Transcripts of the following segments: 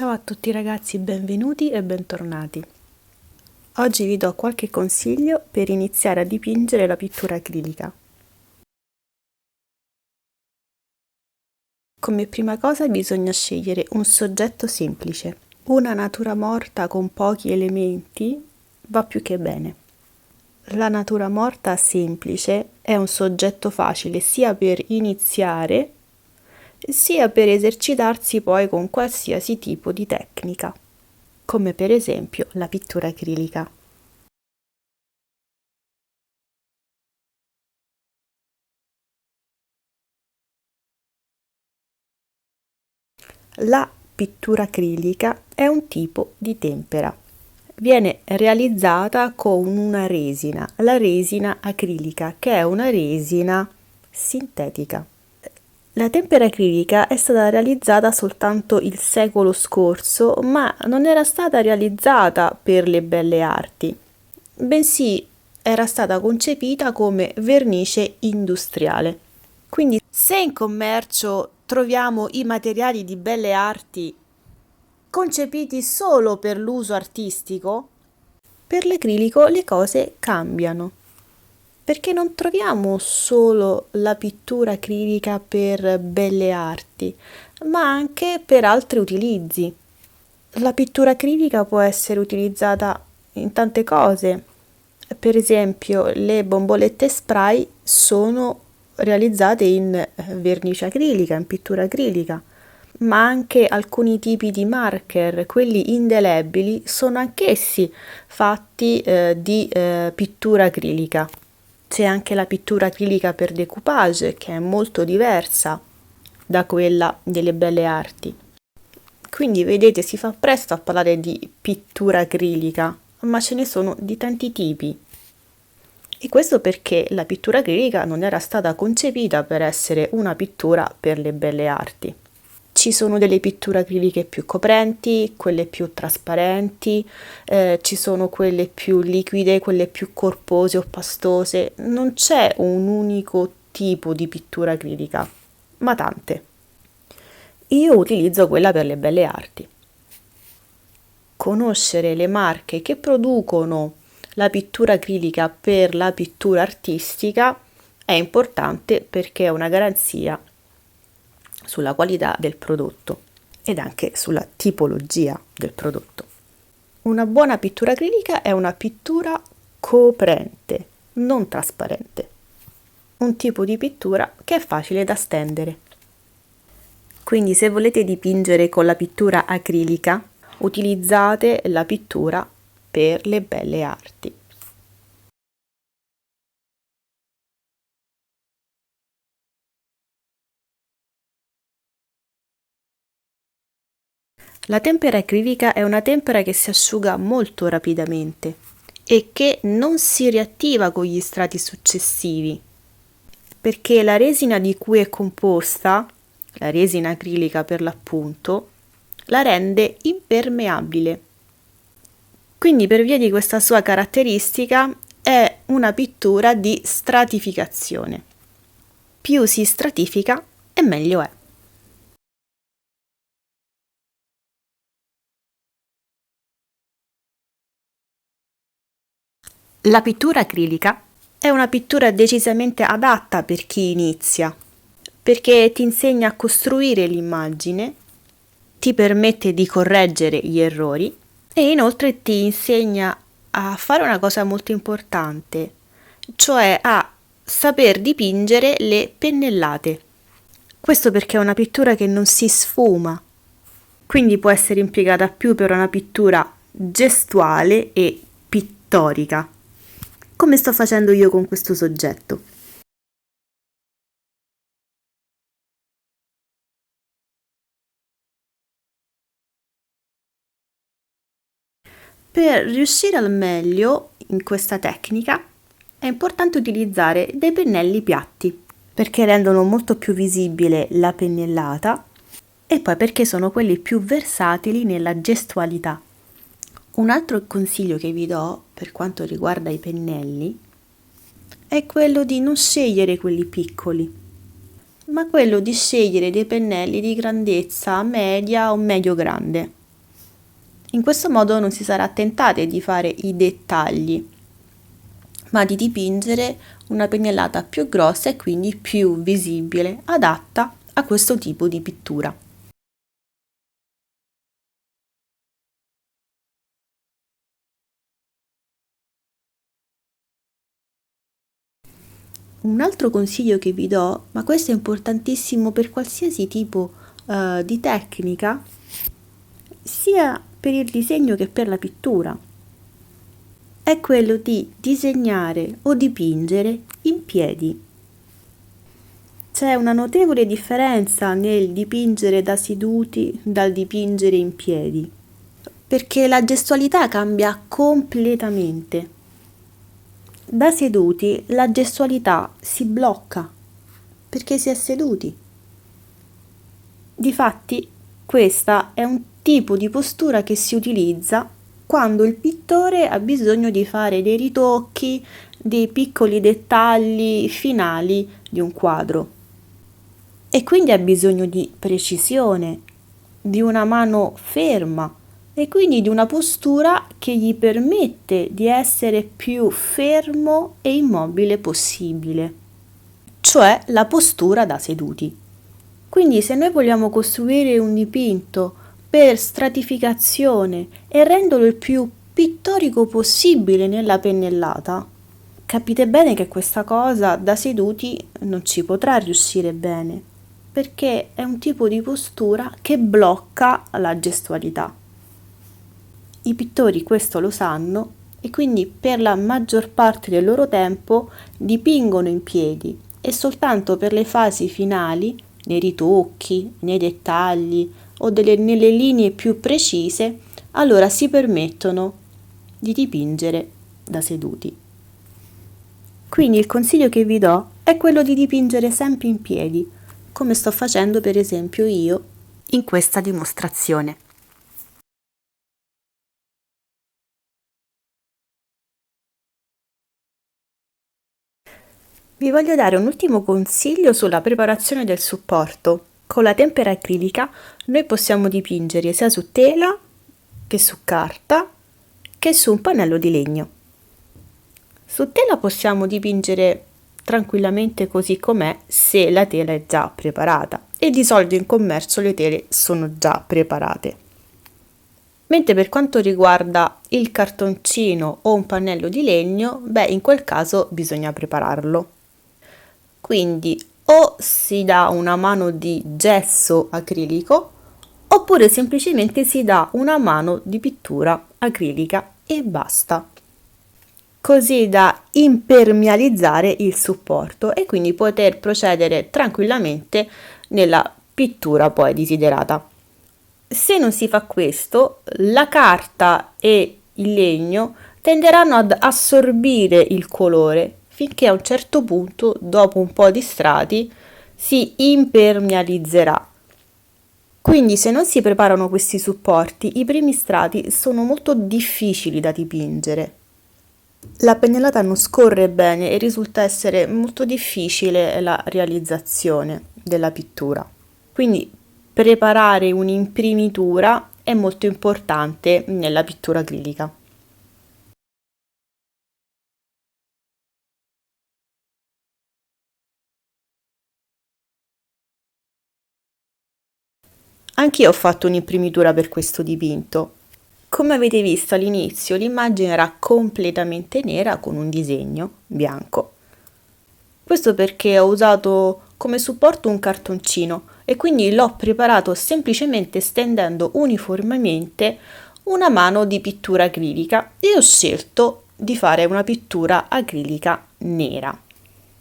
Ciao a tutti ragazzi, benvenuti e bentornati. Oggi vi do qualche consiglio per iniziare a dipingere la pittura acrilica. Come prima cosa bisogna scegliere un soggetto semplice. Una natura morta con pochi elementi va più che bene. La natura morta semplice è un soggetto facile sia per iniziare sia per esercitarsi poi con qualsiasi tipo di tecnica, come per esempio la pittura acrilica. La pittura acrilica è un tipo di tempera. Viene realizzata con una resina, la resina acrilica, che è una resina sintetica. La tempera acrilica è stata realizzata soltanto il secolo scorso, ma non era stata realizzata per le belle arti, bensì era stata concepita come vernice industriale. Quindi, se in commercio troviamo i materiali di belle arti concepiti solo per l'uso artistico, per l'acrilico le cose cambiano, perché non troviamo solo la pittura acrilica per belle arti, ma anche per altri utilizzi. La pittura acrilica può essere utilizzata in tante cose. Per esempio, le bombolette spray sono realizzate in vernice acrilica, in pittura acrilica, ma anche alcuni tipi di marker, quelli indelebili, sono anch'essi fatti di pittura acrilica. C'è anche la pittura acrilica per decoupage, che è molto diversa da quella delle belle arti. Quindi vedete, si fa presto a parlare di pittura acrilica, ma ce ne sono di tanti tipi. E questo perché la pittura acrilica non era stata concepita per essere una pittura per le belle arti. Ci sono delle pitture acriliche più coprenti, quelle più trasparenti, ci sono quelle più liquide, quelle più corpose o pastose. Non c'è un unico tipo di pittura acrilica, ma tante. Io utilizzo quella per le belle arti. Conoscere le marche che producono la pittura acrilica per la pittura artistica è importante perché è una garanzia sulla qualità del prodotto ed anche sulla tipologia del prodotto. Una buona pittura acrilica è una pittura coprente, non trasparente. Un tipo di pittura che è facile da stendere. Quindi se volete dipingere con la pittura acrilica, utilizzate la pittura per le belle arti. La tempera acrilica è una tempera che si asciuga molto rapidamente e che non si riattiva con gli strati successivi, perché la resina di cui è composta, la resina acrilica per l'appunto, la rende impermeabile. Quindi per via di questa sua caratteristica è una pittura di stratificazione. Più si stratifica e meglio è. La pittura acrilica è una pittura decisamente adatta per chi inizia, perché ti insegna a costruire l'immagine, ti permette di correggere gli errori e inoltre ti insegna a fare una cosa molto importante, cioè a saper dipingere le pennellate. Questo perché è una pittura che non si sfuma, quindi può essere impiegata più per una pittura gestuale e pittorica, come sto facendo io con questo soggetto. Per riuscire al meglio in questa tecnica è importante utilizzare dei pennelli piatti, perché rendono molto più visibile la pennellata e poi perché sono quelli più versatili nella gestualità. Un altro consiglio che vi do per quanto riguarda i pennelli è quello di non scegliere quelli piccoli, ma quello di scegliere dei pennelli di grandezza media o medio-grande. In questo modo non si sarà tentate di fare i dettagli, ma di dipingere una pennellata più grossa e quindi più visibile, adatta a questo tipo di pittura. Un altro consiglio che vi do, ma questo è importantissimo per qualsiasi tipo di tecnica, sia per il disegno che per la pittura, è quello di disegnare o dipingere in piedi. C'è una notevole differenza nel dipingere da seduti dal dipingere in piedi, perché la gestualità cambia completamente. Da seduti la gestualità si blocca perché si è seduti. Difatti, questa è un tipo di postura che si utilizza quando il pittore ha bisogno di fare dei ritocchi, dei piccoli dettagli finali di un quadro. E quindi ha bisogno di precisione, di una mano ferma e quindi di una postura che gli permette di essere più fermo e immobile possibile, cioè la postura da seduti. Quindi se noi vogliamo costruire un dipinto per stratificazione e renderlo il più pittorico possibile nella pennellata, capite bene che questa cosa da seduti non ci potrà riuscire bene, perché è un tipo di postura che blocca la gestualità. I pittori questo lo sanno e quindi per la maggior parte del loro tempo dipingono in piedi e soltanto per le fasi finali, nei ritocchi, nei dettagli o nelle linee più precise, allora si permettono di dipingere da seduti. Quindi il consiglio che vi do è quello di dipingere sempre in piedi, come sto facendo per esempio io in questa dimostrazione. Vi voglio dare un ultimo consiglio sulla preparazione del supporto. Con la tempera acrilica noi possiamo dipingere sia su tela che su carta che su un pannello di legno. Su tela possiamo dipingere tranquillamente così com'è se la tela è già preparata e di solito in commercio le tele sono già preparate. Mentre per quanto riguarda il cartoncino o un pannello di legno, in quel caso bisogna prepararlo. Quindi o si dà una mano di gesso acrilico oppure semplicemente si dà una mano di pittura acrilica e basta, così da impermeabilizzare il supporto e quindi poter procedere tranquillamente nella pittura poi desiderata. Se non si fa questo, la carta e il legno tenderanno ad assorbire il colore finché a un certo punto, dopo un po' di strati, si impermeabilizzerà. Quindi se non si preparano questi supporti, i primi strati sono molto difficili da dipingere. La pennellata non scorre bene e risulta essere molto difficile la realizzazione della pittura. Quindi preparare un'imprimitura è molto importante nella pittura acrilica. Anch'io ho fatto un'imprimitura per questo dipinto. Come avete visto all'inizio, l'immagine era completamente nera con un disegno bianco. Questo perché ho usato come supporto un cartoncino e quindi l'ho preparato semplicemente stendendo uniformemente una mano di pittura acrilica e ho scelto di fare una pittura acrilica nera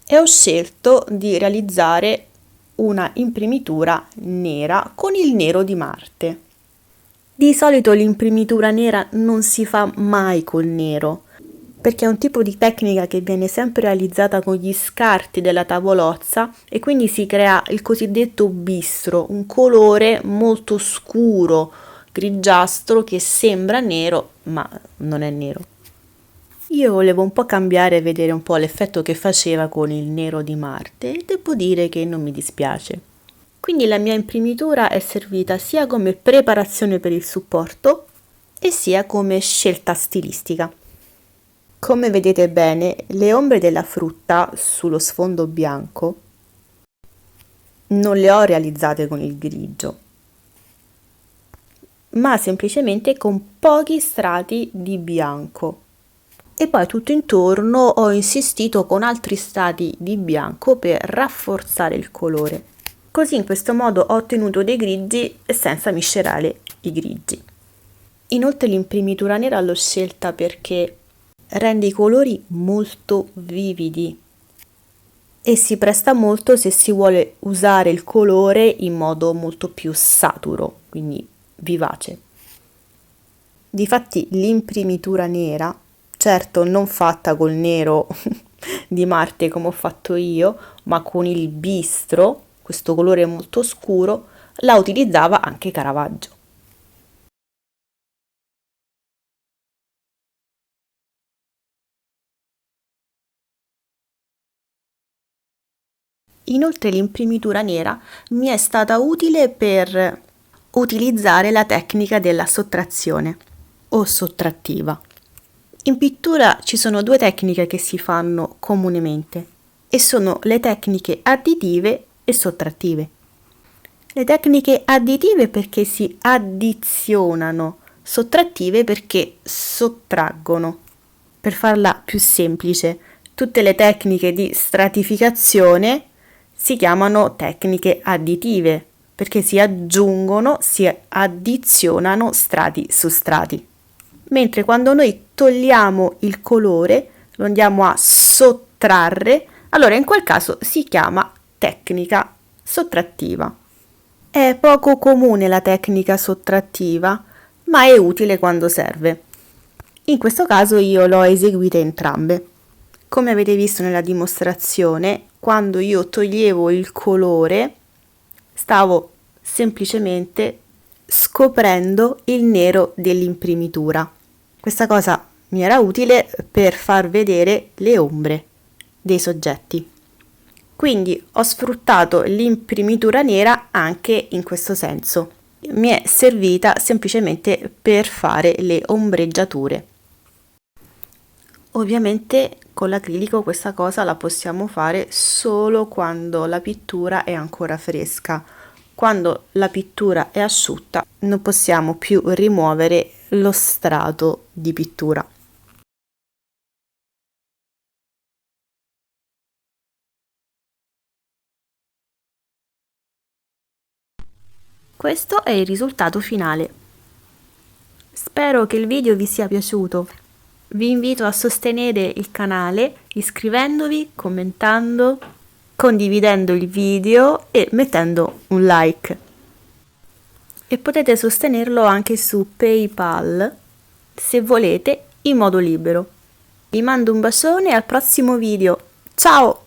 e ho scelto di realizzare una imprimitura nera con il nero di Marte. Di solito l'imprimitura nera non si fa mai col nero, perché è un tipo di tecnica che viene sempre realizzata con gli scarti della tavolozza e quindi si crea il cosiddetto bistro, un colore molto scuro, grigiastro che sembra nero, ma non è nero. Io volevo un po' cambiare e vedere un po' l'effetto che faceva con il nero di Marte e devo dire che non mi dispiace. Quindi la mia imprimitura è servita sia come preparazione per il supporto e sia come scelta stilistica. Come vedete bene, le ombre della frutta sullo sfondo bianco non le ho realizzate con il grigio, ma semplicemente con pochi strati di bianco. E poi tutto intorno ho insistito con altri strati di bianco per rafforzare il colore. Così in questo modo ho ottenuto dei grigi senza miscelare i grigi. Inoltre l'imprimitura nera l'ho scelta perché rende i colori molto vividi e si presta molto se si vuole usare il colore in modo molto più saturo, quindi vivace. Difatti l'imprimitura nera, certo non fatta col nero di Marte come ho fatto io, ma con il bistro, questo colore molto scuro, la utilizzava anche Caravaggio. Inoltre l'imprimitura nera mi è stata utile per utilizzare la tecnica della sottrazione o sottrattiva. In pittura ci sono due tecniche che si fanno comunemente e sono le tecniche additive e sottrattive. Le tecniche additive perché si addizionano, sottrattive perché sottraggono. Per farla più semplice, tutte le tecniche di stratificazione si chiamano tecniche additive perché si aggiungono, si addizionano strati su strati. Mentre quando noi togliamo il colore, lo andiamo a sottrarre, allora in quel caso si chiama tecnica sottrattiva. È poco comune la tecnica sottrattiva, ma è utile quando serve. In questo caso io l'ho eseguita entrambe. Come avete visto nella dimostrazione, quando io toglievo il colore, stavo semplicemente scoprendo il nero dell'imprimitura. Questa cosa mi era utile per far vedere le ombre dei soggetti. Quindi ho sfruttato l'imprimitura nera anche in questo senso. Mi è servita semplicemente per fare le ombreggiature. Ovviamente con l'acrilico questa cosa la possiamo fare solo quando la pittura è ancora fresca. Quando la pittura è asciutta non possiamo più rimuovere lo strato di pittura. Questo è il risultato finale. Spero che il video vi sia piaciuto. Vi invito a sostenere il canale iscrivendovi, commentando, condividendo il video e mettendo un like. E potete sostenerlo anche su PayPal se volete in modo libero. Vi mando un bacione e al prossimo video. Ciao!